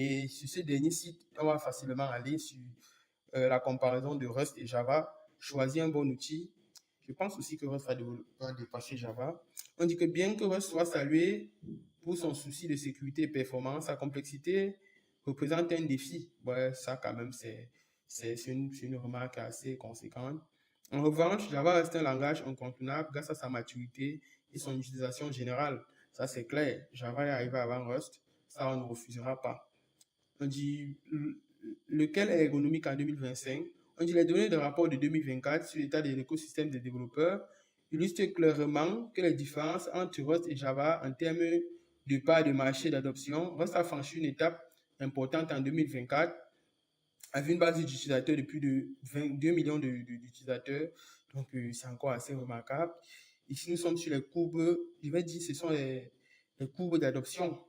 Et sur ce dernier site, on va facilement aller sur la comparaison de Rust et Java, choisir un bon outil. Je pense aussi que Rust va dépasser Java. On dit que bien que Rust soit salué pour son souci de sécurité et performance, sa complexité représente un défi. Ouais, ça quand même, c'est une remarque assez conséquente. En revanche, Java reste un langage incontournable grâce à sa maturité et son utilisation générale. Ça, c'est clair. Java est arrivé avant Rust. Ça, on ne refusera pas. On dit lequel est ergonomique en 2025. On dit les données de rapport de 2024 sur l'état de l'écosystème des développeurs illustrent clairement que les différences entre Rust et Java en termes de part de marché d'adoption. Rust a franchi une étape importante en 2024 avec une base d'utilisateurs de plus de 22 millions d'utilisateurs. Donc, c'est encore assez remarquable. Ici, nous sommes sur les courbes, je vais dire, ce sont les courbes d'adoption.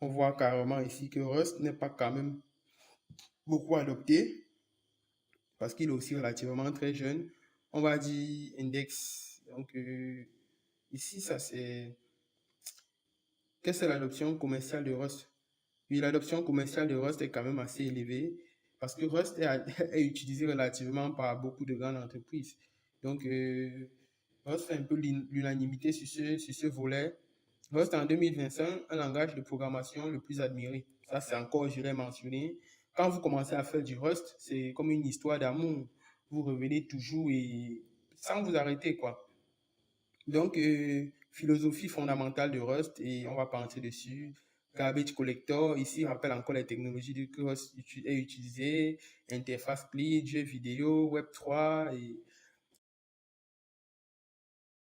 On voit carrément ici que Rust n'est pas quand même beaucoup adopté parce qu'il est aussi relativement très jeune. On va dire index. Donc, ici, ça c'est... Qu'est-ce que l'adoption commerciale de Rust? Oui, l'adoption commerciale de Rust est quand même assez élevée parce que Rust est utilisé relativement par beaucoup de grandes entreprises. Donc, Rust fait un peu l'unanimité sur ce volet. Rust en 2025, un langage de programmation le plus admiré. Ça, c'est encore, je l'ai mentionné. Quand vous commencez à faire du Rust, c'est comme une histoire d'amour. Vous revenez toujours et sans vous arrêter, quoi. Donc, philosophie fondamentale de Rust, et on va penser dessus. Garbage collector, ici, rappelle encore les technologies que Rust est utilisé, interface split, jeux vidéo, Web3, et